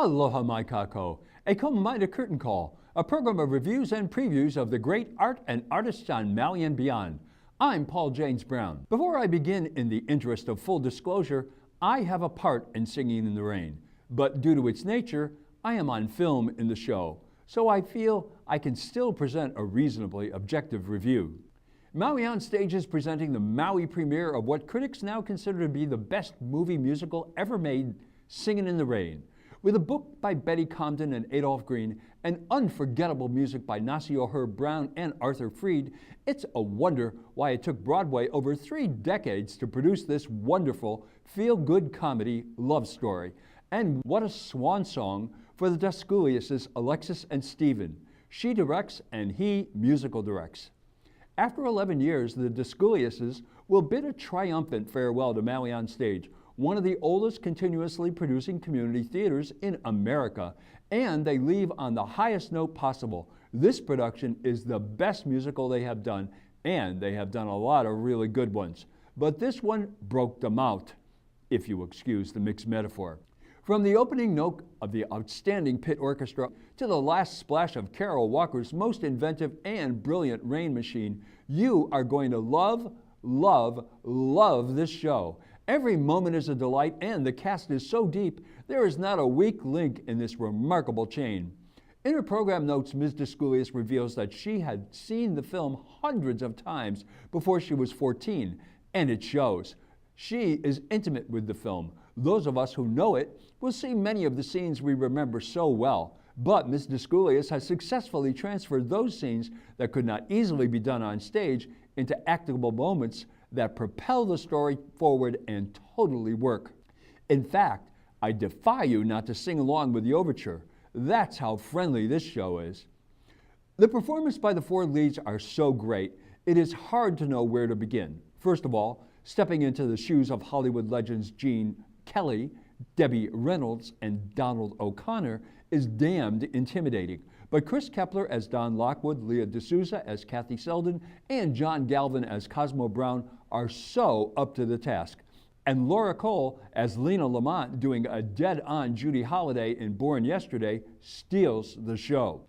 Aloha mai kako, a Komamaita curtain call, a program of reviews and previews of the great art and artists on Maui and beyond. I'm Paul James Brown. Before I begin, in the interest of full disclosure, I have a part in Singing in the Rain, but due to its nature, I am on film in the show, so I feel I can still present a reasonably objective review. Maui OnStage is presenting the Maui premiere of what critics now consider to be the best movie musical ever made, Singin' in the Rain. With a book by Betty Comden and Adolph Green, and unforgettable music by Nasio Herb Brown and Arthur Freed, it's a wonder why it took Broadway over 3 decades to produce this wonderful, feel-good comedy love story. And what a swan song for the Daskulias' Alexis and Stephen. She directs and he musical directs. After 11 years, the Daskulias' will bid a triumphant farewell to Maui OnStage, one of the oldest continuously producing community theaters in America, and they leave on the highest note possible. This production is the best musical they have done, and they have done a lot of really good ones. But this one broke them out, if you excuse the mixed metaphor. From the opening note of the outstanding pit orchestra to the last splash of Carol Walker's most inventive and brilliant rain machine, you are going to love, love, love this show. Every moment is a delight, and the cast is so deep, there is not a weak link in this remarkable chain. In her program notes, Ms. Daskulias reveals that she had seen the film hundreds of times before she was 14, and it shows. She is intimate with the film. Those of us who know it will see many of the scenes we remember so well, but Ms. Daskulias has successfully transferred those scenes that could not easily be done on stage into actable moments that propel the story forward and totally work. In fact, I defy you not to sing along with the overture. That's how friendly this show is. The performance by the 4 leads are so great, it is hard to know where to begin. First of all, stepping into the shoes of Hollywood legends Gene Kelly, Debbie Reynolds, and Donald O'Connor is damned intimidating. But Chris Kepler as Don Lockwood, Leah D'Souza as Kathy Selden, and John Galvin as Cosmo Brown are so up to the task. And Laura Cole as Lena Lamont, doing a dead-on Judy Holliday in Born Yesterday, steals the show.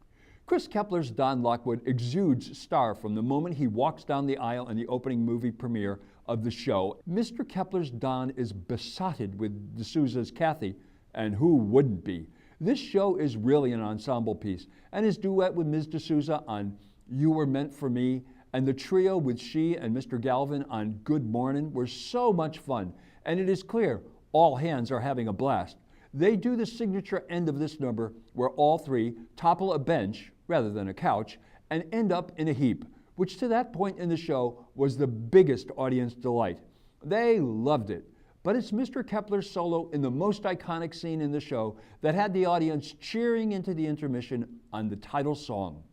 Chris Kepler's Don Lockwood exudes star from the moment he walks down the aisle in the opening movie premiere of the show. Mr. Kepler's Don is besotted with D'Souza's Kathy, and who wouldn't be? This show is really an ensemble piece, and his duet with Ms. D'Souza on You Were Meant for Me, and the trio with she and Mr. Galvin on Good Mornin' were so much fun, and it is clear all hands are having a blast. They do the signature end of this number where all 3 topple a bench, rather than a couch, and end up in a heap, which to that point in the show was the biggest audience delight. They loved it. But it's Mr. Kepler's solo in the most iconic scene in the show that had the audience cheering into the intermission on the title song.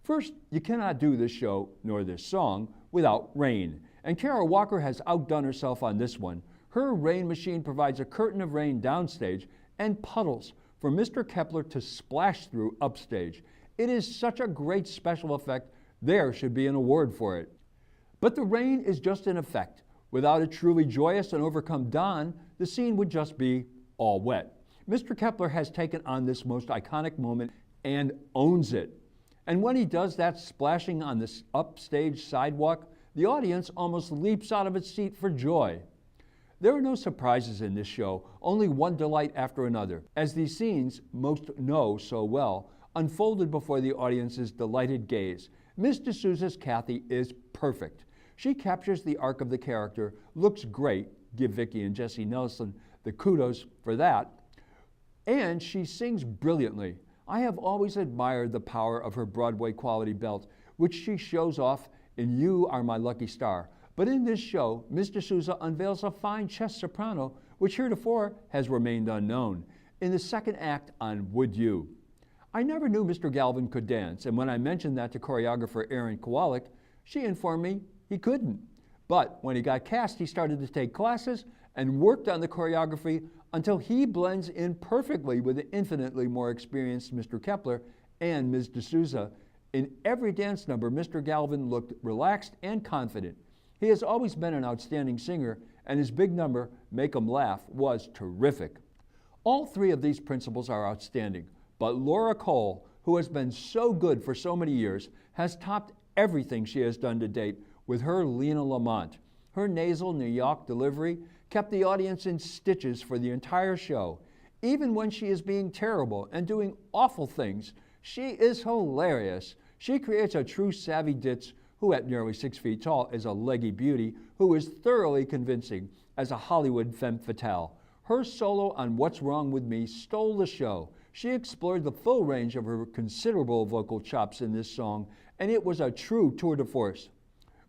First, you cannot do this show, nor this song, without rain. And Carol Walker has outdone herself on this one. Her rain machine provides a curtain of rain downstage and puddles for Mr. Kepler to splash through upstage. It is such a great special effect, there should be an award for it. But the rain is just an effect. Without a truly joyous and overcome Don, the scene would just be all wet. Mr. Kepler has taken on this most iconic moment and owns it. And when he does that splashing on this upstage sidewalk, the audience almost leaps out of its seat for joy. There are no surprises in this show, only one delight after another, as these scenes, most know so well, unfolded before the audience's delighted gaze. Ms. D'Souza's Kathy is perfect. She captures the arc of the character, looks great, give Vicki and Jesse Nelson the kudos for that, and she sings brilliantly. I have always admired the power of her Broadway quality belt, which she shows off in You Are My Lucky Star. But in this show, Ms. D'Souza unveils a fine chest soprano, which heretofore has remained unknown, in the second act on Would You. I never knew Mr. Galvin could dance, and when I mentioned that to choreographer Erin Kowalik, she informed me he couldn't. But when he got cast, he started to take classes and worked on the choreography until he blends in perfectly with the infinitely more experienced Mr. Kepler and Ms. D'Souza. In every dance number, Mr. Galvin looked relaxed and confident. He has always been an outstanding singer, and his big number, Make 'Em Laugh, was terrific. All three of these principals are outstanding, but Laura Cole, who has been so good for so many years, has topped everything she has done to date with her Lena Lamont. Her nasal New York delivery kept the audience in stitches for the entire show. Even when she is being terrible and doing awful things, she is hilarious. She creates a true savvy ditz who at nearly 6 feet tall is a leggy beauty who is thoroughly convincing as a Hollywood femme fatale. Her solo on What's Wrong With Me stole the show. She explored the full range of her considerable vocal chops in this song, and it was a true tour de force.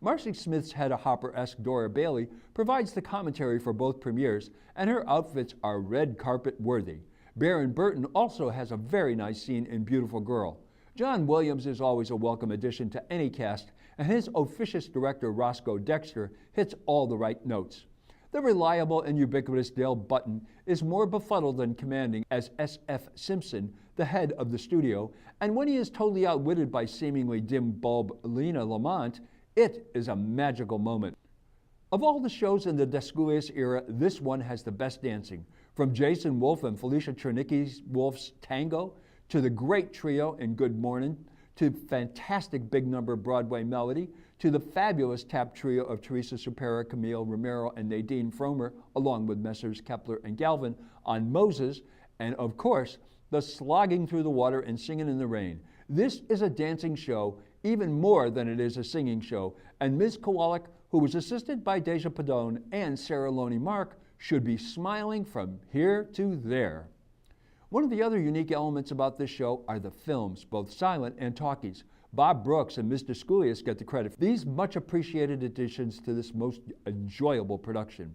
Marcy Smith's Hedda Hopper-esque Dora Bailey provides the commentary for both premieres, and her outfits are red carpet worthy. Baron Burton also has a very nice scene in Beautiful Girl. John Williams is always a welcome addition to any cast, and his officious director Roscoe Dexter hits all the right notes. The reliable and ubiquitous Dale Button is more befuddled than commanding as S.F. Simpson, the head of the studio, and when he is totally outwitted by seemingly dim bulb Lena Lamont, it is a magical moment. Of all the shows in the Descoulias era, this one has the best dancing. From Jason Wolf and Felicia Chernicki Wolf's Tango, to the great trio in Good Morning, to fantastic big number Broadway Melody, to the fabulous tap trio of Teresa Supera, Camille Romero, and Nadine Fromer, along with Messrs. Kepler and Galvin on Moses, and of course, the slogging through the water and Singin' in the Rain. This is a dancing show, even more than it is a singing show, and Ms. Kowalik, who was assisted by Deja Padone and Sarah Loney Mark, should be smiling from here to there. One of the other unique elements about this show are the films, both silent and talkies. Bob Brooks and Ms. Descoulias get the credit for these much appreciated additions to this most enjoyable production.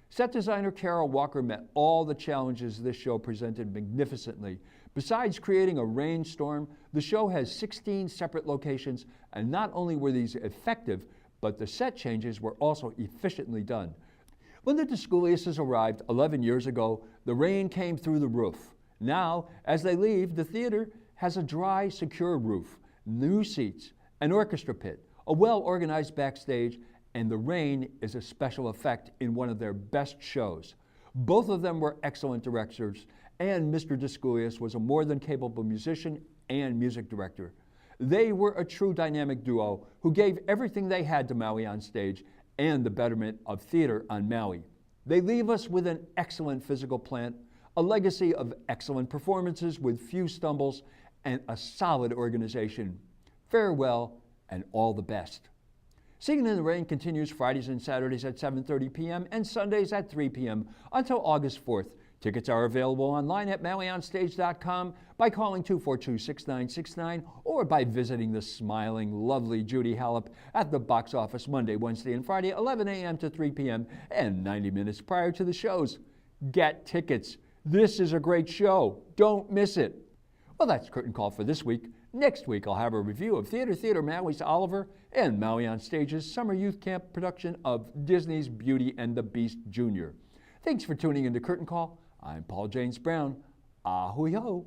Set designer Carol Walker met all the challenges this show presented magnificently. Besides creating a rainstorm, the show has 16 separate locations, and not only were these effective, but the set changes were also efficiently done. When the Descouliases arrived 11 years ago, the rain came through the roof. Now, as they leave, the theater has a dry, secure roof, new seats, an orchestra pit, a well-organized backstage, and the rain is a special effect in one of their best shows. Both of them were excellent directors, and Mr. Descoulias was a more than capable musician and music director. They were a true dynamic duo who gave everything they had to Maui OnStage and the betterment of theater on Maui. They leave us with an excellent physical plant, a legacy of excellent performances with few stumbles, and a solid organization. Farewell and all the best. Singin' in the Rain continues Fridays and Saturdays at 7:30 p.m. and Sundays at 3 p.m. until August 4th. Tickets are available online at MauiOnStage.com by calling 242-6969 or by visiting the smiling, lovely Judy Hallop at the box office Monday, Wednesday, and Friday, 11 a.m. to 3 p.m. and 90 minutes prior to the shows. Get tickets. This is a great show. Don't miss it. Well, that's Curtain Call for this week. Next week, I'll have a review of Theater Maui's Oliver and Maui OnStage's Summer Youth Camp production of Disney's Beauty and the Beast Jr. Thanks for tuning in to Curtain Call. I'm Paul James Brown. Ahui ho.